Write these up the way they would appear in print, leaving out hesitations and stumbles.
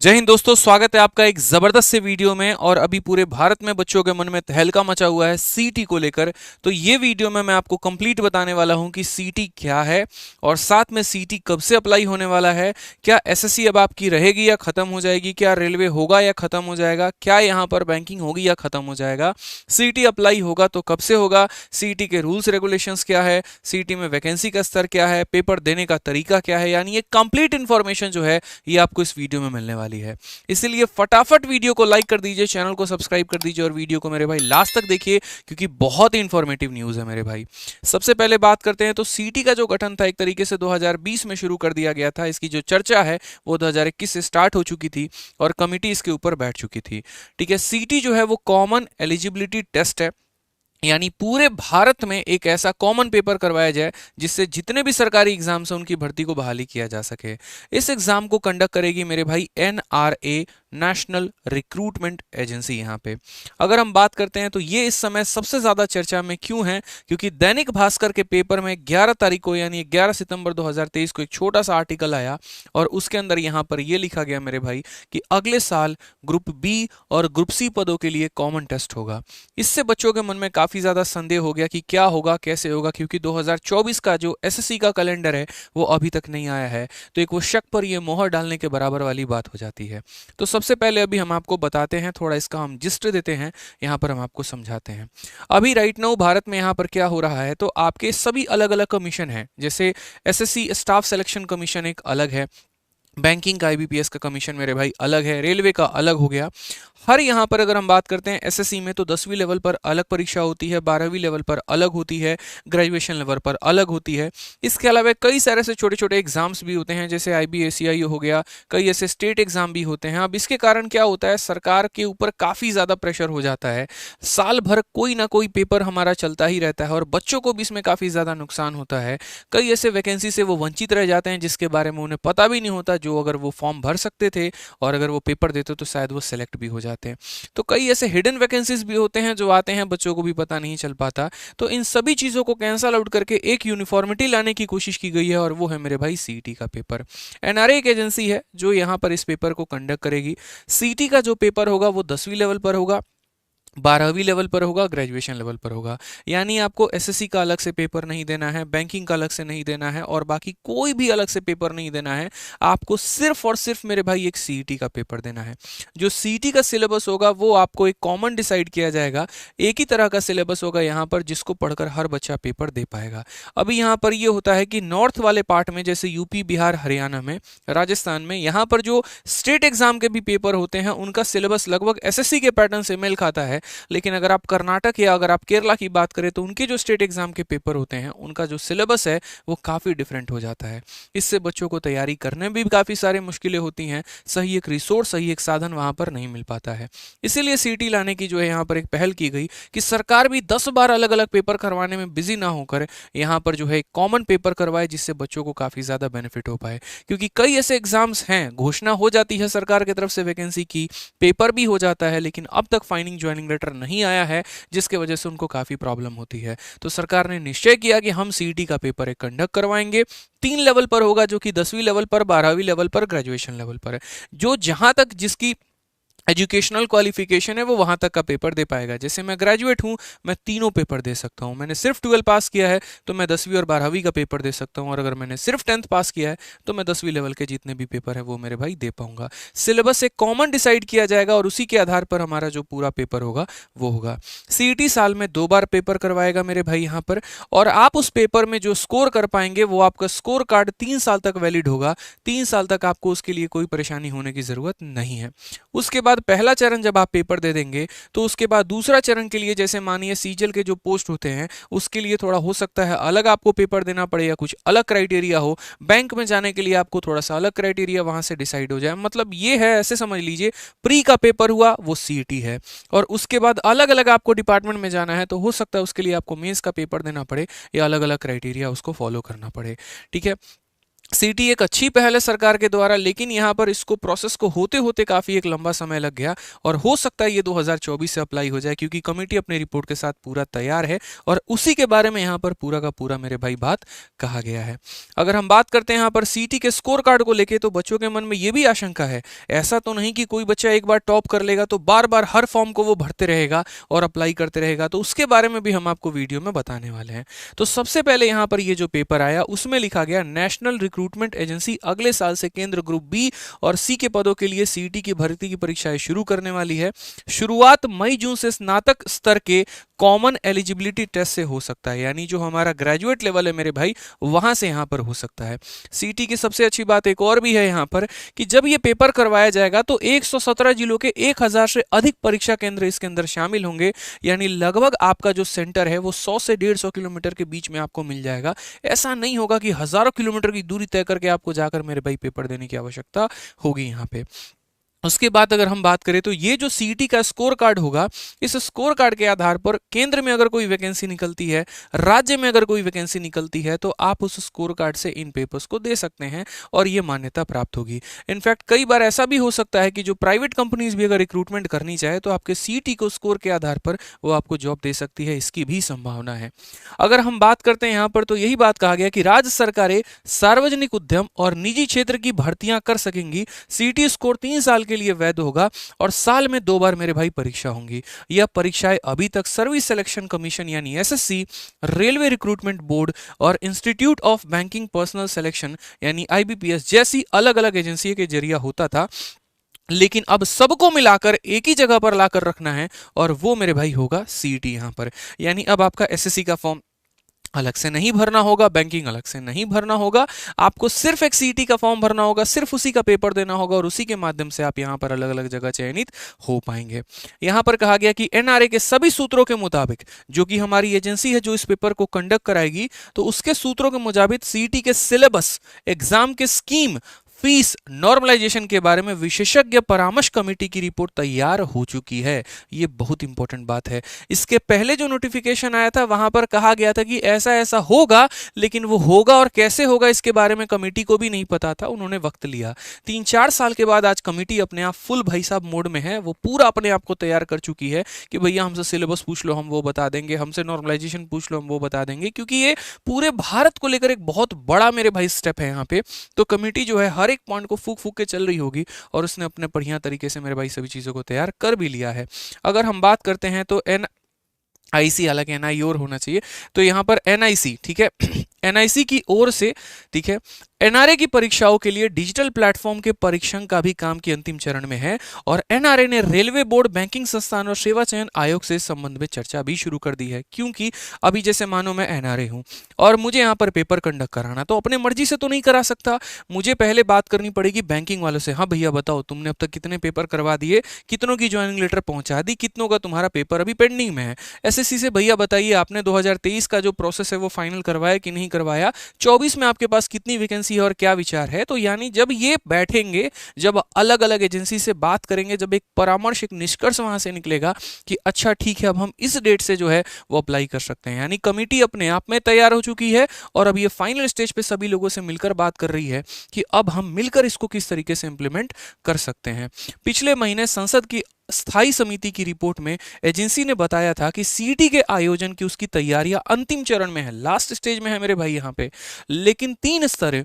जय हिंद दोस्तों, स्वागत है आपका एक जबरदस्त से वीडियो में। और अभी पूरे भारत में बच्चों के मन में तहलका मचा हुआ है सीटी को लेकर। तो ये वीडियो में मैं आपको कंप्लीट बताने वाला हूं कि सीटी क्या है और साथ में सीटी कब से अप्लाई होने वाला है, क्या एसएससी अब आपकी रहेगी या खत्म हो जाएगी, क्या रेलवे होगा या खत्म हो जाएगा, क्या यहाँ पर बैंकिंग होगी या खत्म हो जाएगा, सीटी अप्लाई होगा तो कब से होगा, सीटी के रूल्स रेगुलेशंस क्या है, सीटी में वैकेंसी का स्तर क्या है, पेपर देने का तरीका क्या है, यानी ये कंप्लीट इंफॉर्मेशन जो है ये आपको इस वीडियो में मिलने वाली है। इसलिए फटाफट वीडियो को लाइक कर दीजिए, चैनल को सब्सक्राइब कर दीजिए और वीडियो को मेरे भाई लास्ट तक देखिए क्योंकि बहुत ही इंफॉर्मेटिव न्यूज है मेरे भाई। सबसे पहले बात करते हैं तो सीटी का जो गठन था एक तरीके से 2020 में शुरू कर दिया गया था। इसकी जो चर्चा है वो 2021 से स्टार्ट हो चुकी थी और कमिटी इसके ऊपर बैठ चुकी थी। ठीक है, सीटी जो है वो कॉमन एलिजिबिलिटी टेस्ट है, यानी पूरे भारत में एक ऐसा कॉमन पेपर करवाया जाए जिससे जितने भी सरकारी एग्जाम्स हैं उनकी भर्ती को बहाली किया जा सके। इस एग्जाम को कंडक्ट करेगी मेरे भाई एनआरए, नेशनल रिक्रूटमेंट एजेंसी। यहाँ पे अगर हम बात करते हैं तो ये इस समय सबसे ज्यादा चर्चा में क्यों है, क्योंकि दैनिक भास्कर के पेपर में 11 तारीख को यानी 11 सितंबर 2023 को एक छोटा सा आर्टिकल आया और उसके अंदर यहाँ पर यह लिखा गया मेरे भाई कि अगले साल ग्रुप बी और ग्रुप सी पदों के लिए कॉमन टेस्ट होगा। इससे बच्चों के मन में काफी ज्यादा संदेह हो गया कि क्या होगा, कैसे होगा, क्योंकि 2024 का जो एसएससी का कैलेंडर है वो अभी तक नहीं आया है। तो एक वो शक पर ये मोहर डालने के बराबर वाली बात हो जाती है। तो सबसे पहले अभी हम आपको बताते हैं, थोड़ा इसका हम जिस्ट देते हैं, यहाँ पर हम आपको समझाते हैं। अभी राइट नाउ भारत में यहाँ पर क्या हो रहा है, तो आपके सभी अलग अलग कमीशन हैं। जैसे एसएससी स्टाफ सिलेक्शन कमीशन एक अलग है, बैंकिंग का आईबीपीएस का कमीशन मेरे भाई अलग है, रेलवे का अलग हो गया। हर यहाँ पर अगर हम बात करते हैं एसएससी में तो 10वीं लेवल पर अलग परीक्षा होती है, 12वीं लेवल पर अलग होती है, ग्रेजुएशन लेवल पर अलग होती है। इसके अलावा कई सारे से छोटे छोटे एग्जाम्स भी होते हैं, जैसे आईबीएससीआई हो गया, कई ऐसे स्टेट एग्जाम भी होते हैं। अब इसके कारण क्या होता है, सरकार के ऊपर काफ़ी ज़्यादा प्रेशर हो जाता है। साल भर कोई ना कोई पेपर हमारा चलता ही रहता है और बच्चों को भी इसमें काफ़ी ज़्यादा नुकसान होता है। कई ऐसे वैकेंसी से वो वंचित रह जाते हैं जिसके बारे में उन्हें पता भी नहीं होता, जो अगर वो फॉर्म भर सकते थे और अगर वो पेपर देते तो शायद वो सेलेक्ट भी हो जाते हैं। तो कई ऐसे हिडन वैकेंसीज भी होते हैं जो आते हैं, बच्चों को भी पता नहीं चल पाता। तो इन सभी चीज़ों को कैंसल आउट करके एक यूनिफॉर्मिटी लाने की कोशिश की गई है और वो है मेरे भाई सीटी का पेपर। एनआरए एक एजेंसी है जो यहाँ पर इस पेपर को कंडक्ट करेगी। सीटी का जो पेपर होगा वो 10वीं लेवल पर होगा, 12वीं लेवल पर होगा, ग्रेजुएशन लेवल पर होगा। यानी आपको एसएससी का अलग से पेपर नहीं देना है, बैंकिंग का अलग से नहीं देना है और बाकी कोई भी अलग से पेपर नहीं देना है। आपको सिर्फ और सिर्फ मेरे भाई एक सीईटी का पेपर देना है। जो सीईटी का सिलेबस होगा वो आपको एक कॉमन डिसाइड किया जाएगा, एक ही तरह का सिलेबस होगा यहाँ पर जिसको पढ़कर हर बच्चा पेपर दे पाएगा। अभी यहाँ पर ये होता है कि नॉर्थ वाले पार्ट में जैसे यूपी, बिहार, हरियाणा में, राजस्थान में, यहाँ पर जो स्टेट एग्जाम के भी पेपर होते हैं उनका सिलेबस लगभग एसएससी के पैटर्न से मेल खाता है। लेकिन अगर आप कर्नाटक या अगर आप केरला की बात करें तो उनके जो स्टेट एग्जाम के पेपर होते हैं उनका जो सिलेबस है वो काफ़ी डिफरेंट हो जाता है। इससे बच्चों को तैयारी करने में भी काफ़ी सारी मुश्किलें होती हैं, सही एक रिसोर्स, सही एक साधन वहाँ पर नहीं मिल पाता है। इसीलिए सीटी लाने की जो है यहाँ पर एक पहल की गई कि सरकार भी 10 बार अलग अलग पेपर करवाने में बिजी ना होकर यहाँ पर जो है एक कॉमन पेपर करवाए जिससे बच्चों को काफ़ी ज़्यादा बेनिफिट हो पाए। क्योंकि कई ऐसे एग्जाम्स हैं, घोषणा हो जाती है सरकार की तरफ से वैकेंसी की, पेपर भी हो जाता है, लेकिन अब तक फाइनिंग ज्वाइनिंग लेटर नहीं आया है जिसके वजह से उनको काफी प्रॉब्लम होती है। तो सरकार ने निश्चय किया कि हम सीईटी का पेपर एक कंडक्ट करवाएंगे। 3 लेवल पर होगा, जो कि 10वीं लेवल पर, 12वीं लेवल पर, ग्रेजुएशन लेवल पर है। जो जहां तक जिसकी एजुकेशनल क्वालिफिकेशन है वो वहां तक का पेपर दे पाएगा। जैसे मैं ग्रेजुएट हूं, मैं तीनों पेपर दे सकता हूं। मैंने सिर्फ 12 पास किया है तो मैं 10वीं और 12वीं का पेपर दे सकता हूं, और अगर मैंने सिर्फ 10th पास किया है तो मैं 10वीं लेवल के जितने भी पेपर है वो मेरे भाई दे पाऊंगा। सिलेबस एक कॉमन डिसाइड किया जाएगा और उसी के आधार पर हमारा जो पूरा पेपर होगा वो होगा। सीईटी साल में 2 बार पेपर करवाएगा मेरे भाई यहाँ पर, और आप उस पेपर में जो स्कोर कर पाएंगे वो आपका स्कोर कार्ड 3 साल तक वैलिड होगा। 3 साल तक आपको उसके लिए कोई परेशानी होने की जरूरत नहीं है। उसके बाद पहला चरण जब आप पेपर दे देंगे तो उसके बाद दूसरा चरण के लिए, जैसे मानिए सीजल के जो पोस्ट होते हैं उसके लिए थोड़ा हो सकता है अलग आपको पेपर देना पड़े या कुछ अलग क्राइटेरिया हो। बैंक में जाने के लिए आपको थोड़ा सा अलग क्राइटेरिया वहां से डिसाइड हो जाए। मतलब ये है, ऐसे समझ लीजिए, प्री का पेपर हुआ वो सीईटी है, और उसके बाद अलग अलग आपको डिपार्टमेंट में जाना है तो हो सकता है उसके लिए आपको मेंस का पेपर देना पड़े या अलग अलग क्राइटेरिया उसको फॉलो करना पड़े। ठीक है, सीटी एक अच्छी पहल है सरकार के द्वारा, लेकिन यहाँ पर इसको प्रोसेस को होते होते काफी एक लंबा समय लग गया और हो सकता है ये 2024 से अप्लाई हो जाए, क्योंकि कमेटी अपने रिपोर्ट के साथ पूरा तैयार है और उसी के बारे में यहाँ पर पूरा का पूरा मेरे भाई बात कहा गया है। अगर हम बात करते हैं यहाँ पर सीटी के स्कोर कार्ड को लेके, तो बच्चों के मन में ये भी आशंका है, ऐसा तो नहीं कि कोई बच्चा एक बार टॉप कर लेगा तो बार बार हर फॉर्म को वो भरते रहेगा और अप्लाई करते रहेगा, तो उसके बारे में भी हम आपको वीडियो में बताने वाले हैं। तो सबसे पहले यहाँ पर ये जो पेपर आया उसमें लिखा गया, नेशनल रिक्रूटमेंट एजेंसी अगले साल से केंद्र ग्रुप बी और सी के पदों के लिए सीटी की भर्ती की परीक्षाएं शुरू करने वाली है। शुरुआत मई जून से स्नातक स्तर के कॉमन एलिजिबिलिटी टेस्ट से हो सकता है, यानी जो हमारा ग्रेजुएट लेवल है मेरे भाई, वहां से यहां पर हो सकता है। सीटी की सबसे अच्छी बात एक और भी है यहां पर कि जब ये पेपर करवाया जाएगा तो 117 जिलों के 1000 से अधिक परीक्षा केंद्र इसके अंदर शामिल होंगे, यानी लगभग आपका जो सेंटर है वो 100 से 150 किलोमीटर के बीच में आपको मिल जाएगा। ऐसा नहीं होगा कि हजारों किलोमीटर की दूरी तय करके आपको जाकर मेरे भाई पेपर देने की आवश्यकता होगी यहाँ पे। उसके बाद अगर हम बात करें तो ये जो सीईटी का स्कोर कार्ड होगा, इस स्कोर कार्ड के आधार पर केंद्र में अगर कोई वैकेंसी निकलती है, राज्य में अगर कोई वैकेंसी निकलती है, तो आप उस स्कोर कार्ड से इन पेपर्स को दे सकते हैं और ये मान्यता प्राप्त होगी। इनफैक्ट कई बार ऐसा भी हो सकता है कि जो प्राइवेट कंपनीज भी अगर रिक्रूटमेंट करनी चाहे तो आपके सीईटी को स्कोर के आधार पर वो आपको जॉब दे सकती है, इसकी भी संभावना है। अगर हम बात करते हैं यहाँ पर तो यही बात कहा गया कि राज्य सरकारें सार्वजनिक उद्यम और निजी क्षेत्र की भर्तियां कर सकेंगी। सीईटी स्कोर 3 साल के लिए वैध होगा और साल में 2 बार मेरे भाई परीक्षा होंगी। यह परीक्षाएं अभी तक सर्विस सिलेक्शन कमीशन यानी एसएससी, रेलवे रिक्रूटमेंट बोर्ड और institute of banking personal selection यानी आईबीपीएस जैसी अलग अलग एजेंसियों के जरिए होता था, लेकिन अब सबको मिलाकर एक ही जगह पर लाकर रखना है और वो मेरे भाई होगा सीईटी। यहां पर यानी अब आपका एसएससी का फॉर्म अलग से नहीं भरना होगा, बैंकिंग अलग से नहीं भरना होगा, आपको सिर्फ एक सीईटी का फॉर्म भरना होगा, सिर्फ उसी का पेपर देना होगा और उसी के माध्यम से आप यहां पर अलग अलग जगह चयनित हो पाएंगे। यहां पर कहा गया कि एनआरए के सभी सूत्रों के मुताबिक, जो कि हमारी एजेंसी है जो इस पेपर को कंडक्ट कराएगी, तो उसके सूत्रों के मुताबिक सीईटी के सिलेबस, एग्जाम के स्कीम, फीस, नॉर्मलाइजेशन के बारे में विशेषज्ञ परामर्श कमेटी की रिपोर्ट तैयार हो चुकी है। ये बहुत इंपॉर्टेंट बात है। इसके पहले जो नोटिफिकेशन आया था वहां पर कहा गया था कि ऐसा ऐसा होगा, लेकिन वो होगा और कैसे होगा इसके बारे में कमेटी को भी नहीं पता था, उन्होंने वक्त लिया। 3-4 साल के बाद आज कमेटी अपने आप फुल भाई साहब मोड में है, वो पूरा अपने आप को तैयार कर चुकी है कि भैया हमसे सिलेबस पूछ लो हम वो बता देंगे, हमसे नॉर्मलाइजेशन पूछ लो हम वो बता देंगे, क्योंकि ये पूरे भारत को लेकर एक बहुत बड़ा मेरे भाई स्टेप है यहाँ पे। तो कमेटी जो है हर एक पॉइंट को फूक फूक के चल रही होगी और उसने अपने बढ़िया तरीके से मेरे भाई सभी चीजों को तैयार कर भी लिया है। अगर हम बात करते हैं तो एनआईसी, हालांकि एनआई और होना चाहिए, तो यहां पर एनआईसी, ठीक है, एनआईसी की ओर से, ठीक है, एनआरए की परीक्षाओं के लिए डिजिटल प्लेटफॉर्म के परीक्षण का भी काम की अंतिम चरण में है और एनआरए ने रेलवे बोर्ड, बैंकिंग संस्थान और सेवा चयन आयोग से इस संबंध में चर्चा भी शुरू कर दी है। क्योंकि अभी जैसे मानो मैं एनआरए हूं और मुझे यहां पर पेपर कंडक्ट कराना, तो अपने मर्जी से तो नहीं करा सकता, मुझे पहले बात करनी पड़ेगी बैंकिंग वालों से। हाँ भैया बताओ, तुमने अब तक कितने पेपर करवा दिए, कितनों की ज्वाइनिंग लेटर पहुंचा दी, कितनों का तुम्हारा पेपर अभी पेंडिंग में है। एसएससी से भैया बताइए आपने 2023 का जो प्रोसेस है वो फाइनल करवाया कि नहीं करवाया, 24 में आपके पास कितनी वैकेंसी है और क्या विचार है। तो यानी जब ये बैठेंगे, जब अलग अलग एजेंसी से बात करेंगे, जब एक परामर्श, एक निष्कर्ष वहां से निकलेगा कि अच्छा ठीक है अब हम इस डेट से जो है वो अप्लाई कर सकते हैं, यानी कमेटी अपने आप में तैयार हो चुकी है और अब ये फाइनल स्टेज पे सभी लोगों से मिलकर बात कर रही है कि अब हम मिलकर इसको किस तरीके से इंप्लीमेंट कर सकते हैं। पिछले महीने संसद की स्थायी समिति की रिपोर्ट में एजेंसी ने बताया था कि सीईटी के आयोजन की उसकी तैयारियां अंतिम चरण में है, लास्ट स्टेज में है मेरे भाई यहाँ पे, लेकिन 3 स्तर,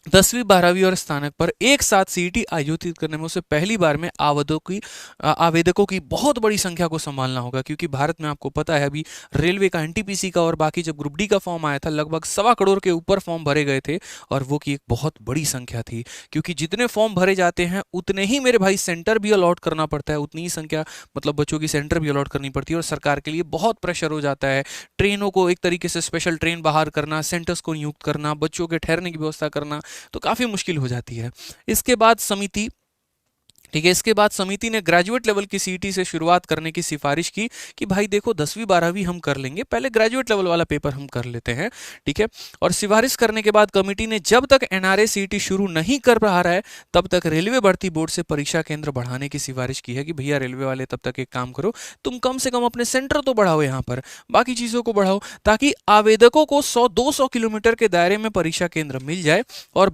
10वीं 12वीं और स्नातक पर एक साथ सीईटी आयोजित करने में उसे पहली बार में आवेदकों की बहुत बड़ी संख्या को संभालना होगा, क्योंकि भारत में आपको पता है अभी रेलवे का, एनटीपीसी का और बाकी जब ग्रुप डी का फॉर्म आया था लगभग 1.25 करोड़ के ऊपर फॉर्म भरे गए थे और वो की एक बहुत बड़ी संख्या थी, क्योंकि जितने फॉर्म भरे जाते हैं उतने ही मेरे भाई सेंटर भी अलॉट करना पड़ता है, उतनी ही संख्या मतलब बच्चों की सेंटर भी अलॉट करनी पड़ती है और सरकार के लिए बहुत प्रेशर हो जाता है। ट्रेनों को एक तरीके से स्पेशल ट्रेन बाहर करना, सेंटर्स को नियुक्त करना, बच्चों के ठहरने की व्यवस्था करना, तो काफी मुश्किल हो जाती है। इसके बाद समिति ठीक है। इसके बाद समिति ने ग्रेजुएट लेवल की सीईटी से शुरुआत करने की सिफारिश की कि भाई देखो 10वीं 12वीं हम कर लेंगे, पहले ग्रेजुएट लेवल वाला पेपर हम कर लेते हैं। ठीक है। और सिफारिश करने के बाद कमेटी ने जब तक एनआरए सीईटी शुरू नहीं कर पा रहा है तब तक रेलवे भर्ती बोर्ड से परीक्षा केंद्र बढ़ाने की सिफारिश की है कि भैया रेलवे वाले तब तक एक काम करो, तुम कम से कम अपने सेंटर तो बढ़ाओ, यहाँ पर बाकी चीज़ों को बढ़ाओ, ताकि आवेदकों को 100-200 किलोमीटर के दायरे में परीक्षा केंद्र मिल जाए। और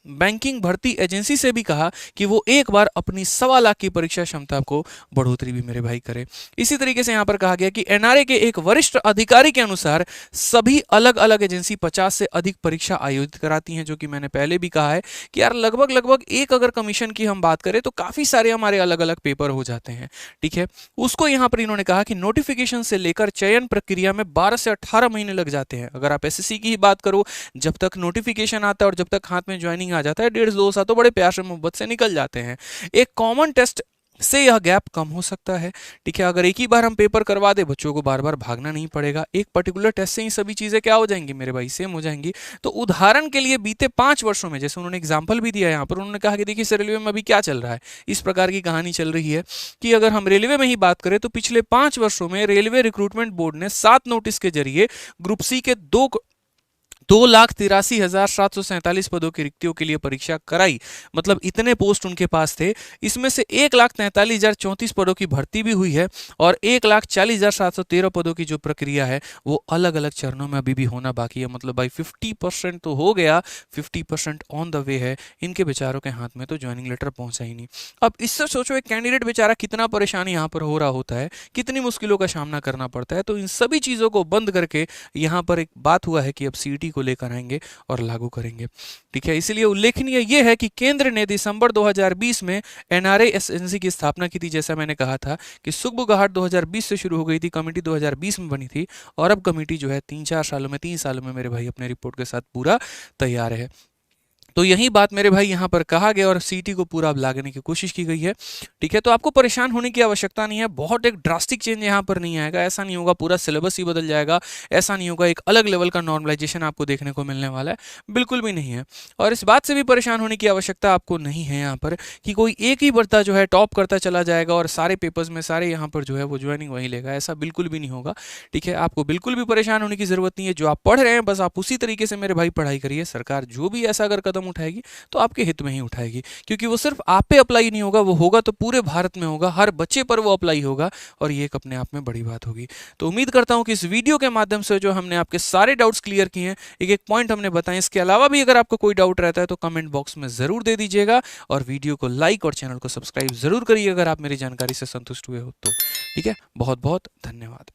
बैंकिंग भर्ती एजेंसी से भी कहा कि वो एक बार अपनी 1.25 लाख की परीक्षा क्षमता को बढ़ोतरी भी मेरे भाई करे। इसी तरीके से यहाँ पर कहा गया कि एनआरए के एक वरिष्ठ अधिकारी के अनुसार सभी अलग अलग एजेंसी 50 से अधिक परीक्षा आयोजित कराती हैं, जो कि मैंने पहले भी कहा है कि यार लगभग एक अगर कमीशन की हम बात करें तो काफ़ी सारे हमारे अलग अलग पेपर हो जाते हैं। ठीक है। उसको यहाँ पर इन्होंने कहा कि नोटिफिकेशन से लेकर चयन प्रक्रिया में 12 से 18 महीने लग जाते हैं। अगर आप एसएससी की ही बात करो, जब तक नोटिफिकेशन आता है और जब तक हाथ में ज्वाइनिंग आ जाता है 1.5-2 साल तो बड़े प्यार से मोहब्बत से निकल जाते हैं। एक कॉमन टेस्ट से यह गैप कम हो सकता है। ठीक है। अगर एक ही बार हम पेपर करवा दे, बच्चों को बार बार भागना नहीं पड़ेगा, एक पर्टिकुलर टेस्ट से ही सभी चीज़ें क्या हो जाएंगी मेरे भाई, सेम हो जाएंगी। तो उदाहरण के लिए बीते 5 वर्षों में, जैसे उन्होंने एग्जाम्पल भी दिया यहाँ पर, उन्होंने कहा कि देखिए रेलवे में अभी क्या चल रहा है, इस प्रकार की कहानी चल रही है कि अगर हम रेलवे में ही बात करें तो पिछले 5 वर्षों में रेलवे रिक्रूटमेंट बोर्ड ने 7 नोटिस के जरिए ग्रुप सी के 2,83,747 पदों की रिक्तियों के लिए परीक्षा कराई। मतलब इतने पोस्ट उनके पास थे। इसमें से 1,43,034 पदों की भर्ती भी हुई है और 1,40,713 पदों की जो प्रक्रिया है वो अलग अलग चरणों में अभी भी होना बाकी है। मतलब भाई 50% तो हो गया, 50% ऑन द वे है। इनके बेचारों के हाथ में तो ज्वाइनिंग लेटर पहुंचा ही नहीं। अब इससे सोचो एक कैंडिडेट बेचारा कितना परेशान यहाँ पर हो रहा होता है, कितनी मुश्किलों का सामना करना पड़ता है। तो इन सभी चीज़ों को बंद करके यहाँ पर एक बात हुआ है कि अब सीईटी को लेकर आएंगे और लागू करेंगे। ठीक है। इसलिए उल्लेखनीय यह है कि केंद्र ने दिसंबर 2020 में एनआरए एजेंसी की स्थापना की थी। जैसा मैंने कहा था कि सुगबुगाहट 2020 से शुरू हो गई थी, कमेटी 2020 में बनी थी और अब कमेटी जो है 3 सालों में मेरे भाई अपने रिपोर्ट के साथ पूरा तैयार है। तो यही बात मेरे भाई यहाँ पर कहा गया और सीटी को पूरा अब लागने की कोशिश की गई है। ठीक है। तो आपको परेशान होने की आवश्यकता नहीं है, बहुत एक ड्रास्टिक चेंज यहाँ पर नहीं आएगा, ऐसा नहीं होगा पूरा सिलेबस ही बदल जाएगा, ऐसा नहीं होगा एक अलग लेवल का नॉर्मलाइजेशन आपको देखने को मिलने वाला है, बिल्कुल भी नहीं है। और इस बात से भी परेशान होने की आवश्यकता आपको नहीं है यहाँ पर कि कोई एक ही बर्ता जो है टॉप करता चला जाएगा और सारे पेपर्स में सारे यहाँ पर जो है वो ज्वाइनिंग वही लेगा, ऐसा बिल्कुल भी नहीं होगा। ठीक है। आपको बिल्कुल भी परेशान होने की जरूरत नहीं है। जो आप पढ़ रहे हैं बस आप उसी तरीके से मेरे भाई पढ़ाई करिए। सरकार जो भी ऐसा अगर कदम उठाएगी तो आपके हित में ही उठाएगी, क्योंकि वो सिर्फ आप पे अप्लाई नहीं होगा, वो होगा तो पूरे भारत में होगा, हर बच्चे पर वो अप्लाई होगा और ये एक अपने आप में बड़ी बात होगी। तो उम्मीद करता हूं कि इस वीडियो के माध्यम से जो हमने आपके सारे डाउट्स क्लियर किए हैं, एक एक पॉइंट हमने बताए, इसके अलावा भी अगर आपको कोई डाउट रहता है तो कमेंट बॉक्स में जरूर दे दीजिएगा और वीडियो को लाइक और चैनल को सब्सक्राइब जरूर करिए अगर आप मेरी जानकारी से संतुष्ट हुए हो तो। ठीक है। बहुत बहुत धन्यवाद।